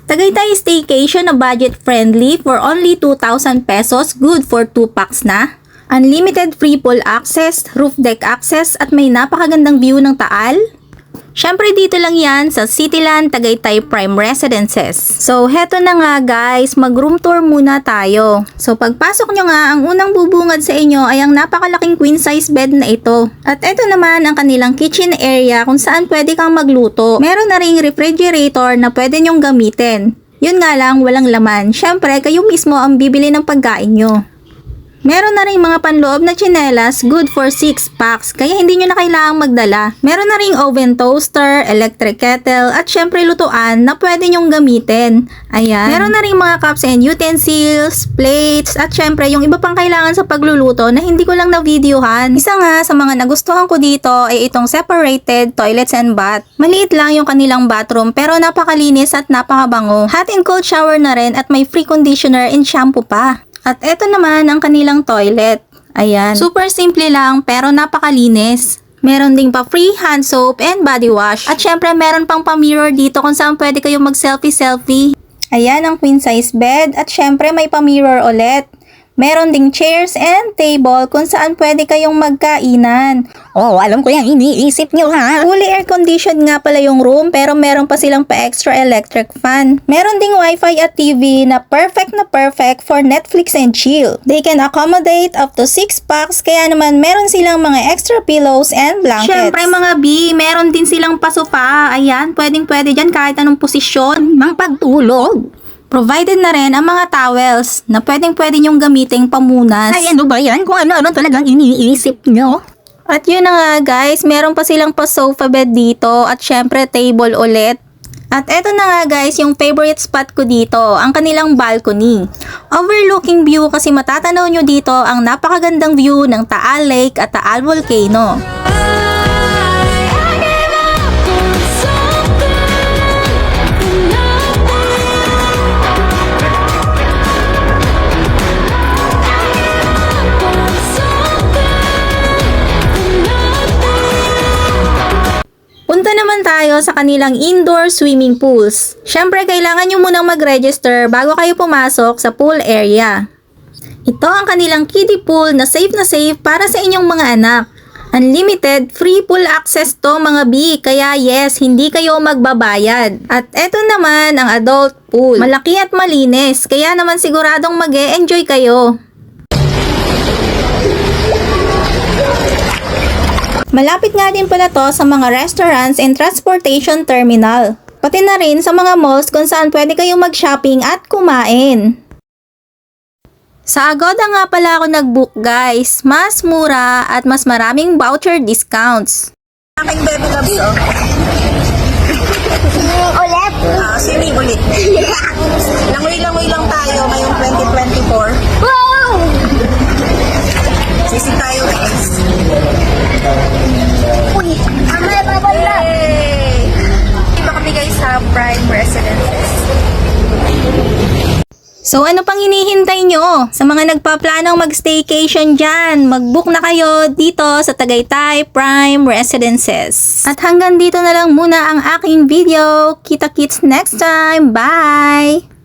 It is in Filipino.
Tagaytay staycation na budget friendly for only 2,000 pesos, good for 2 packs na. Unlimited free pool access, roof deck access at may napakagandang view ng Taal. Syempre dito lang yan sa Cityland Tagaytay Prime Residences. So heto na nga guys, mag room tour muna tayo. So pagpasok nyo nga, ang unang bubungad sa inyo ay ang napakalaking queen size bed na ito. At ito naman ang kanilang kitchen area kung saan pwede kang magluto. Meron na ring refrigerator na pwede nyong gamitin. Yun nga lang, walang laman. Syempre kayo mismo ang bibili ng pagkain nyo. Meron na ring mga panloob na tsinelas, good for 6 packs, kaya hindi nyo na kailangang magdala. Meron na ring oven toaster, electric kettle, at syempre lutuan na pwede nyong gamitin. Ayan. Meron na ring mga cups and utensils, plates, at syempre yung iba pang kailangan sa pagluluto na hindi ko lang na-videohan. Isa nga sa mga nagustuhan ko dito ay itong separated toilets and bath. Maliit lang yung kanilang bathroom pero napakalinis at napakabango. Hot and cold shower na rin at may free conditioner and shampoo pa. At eto naman ang kanilang toilet. Ayan. Super simple lang pero napakalinis. Meron ding pa free hand soap and body wash. At syempre meron pang pa-mirror dito kung saan pwede kayong mag-selfie-selfie. Ayan ang queen size bed. At syempre may pa-mirror ulit. Meron ding chairs and table kung saan pwede kayong magkainan. Oh, alam ko yan, iniisip nyo ha. Fully air-conditioned nga pala yung room pero meron pa silang pa-extra electric fan. Meron ding wifi at TV na perfect for Netflix and chill. They can accommodate up to 6 packs kaya naman meron silang mga extra pillows and blankets. Syempre mga B, meron din silang pasupa. Ayan, pwedeng-pwede dyan kahit anong posisyon. Mang pagtulog. Provided na rin ang mga towels na pwedeng-pwede nyong gamiting pamunas. Ay, ano ba yan? Kung ano-ano talagang iniisip nyo. At yun na nga guys, meron pa silang pa sofa bed dito at syempre table ulit. At eto na nga guys, yung favorite spot ko dito, ang kanilang balcony. Overlooking view kasi matatanaw nyo dito ang napakagandang view ng Taal Lake at Taal Volcano. Punta naman tayo sa kanilang indoor swimming pools. Syempre, kailangan nyo munang mag-register bago kayo pumasok sa pool area. Ito ang kanilang kiddie pool na safe para sa inyong mga anak. Unlimited, free pool access to mga B, kaya yes, hindi kayo magbabayad. At eto naman ang adult pool. Malaki at malinis, kaya naman siguradong mag-e-enjoy kayo. Malapit nga din pala to sa mga restaurants and transportation terminal. Pati na rin sa mga malls kung saan pwede kayong mag-shopping at kumain. Sa Agoda nga pala ako nag-book guys. Mas mura at mas maraming voucher discounts. Aking baby loves, oh. Ulit. Swimming ulit. Langoy-langoy lang tayo ngayong 2024. Wow! Sisi tayo, guys. Uy, amay babala. Yay! Dito kami guys sa Prime Residences. So ano pang hinihintay nyo? Sa mga nagpaplanong mag-staycation dyan, mag-book na kayo dito sa Tagaytay Prime Residences. At hanggang dito na lang muna ang aking video. Kita-kits next time. Bye!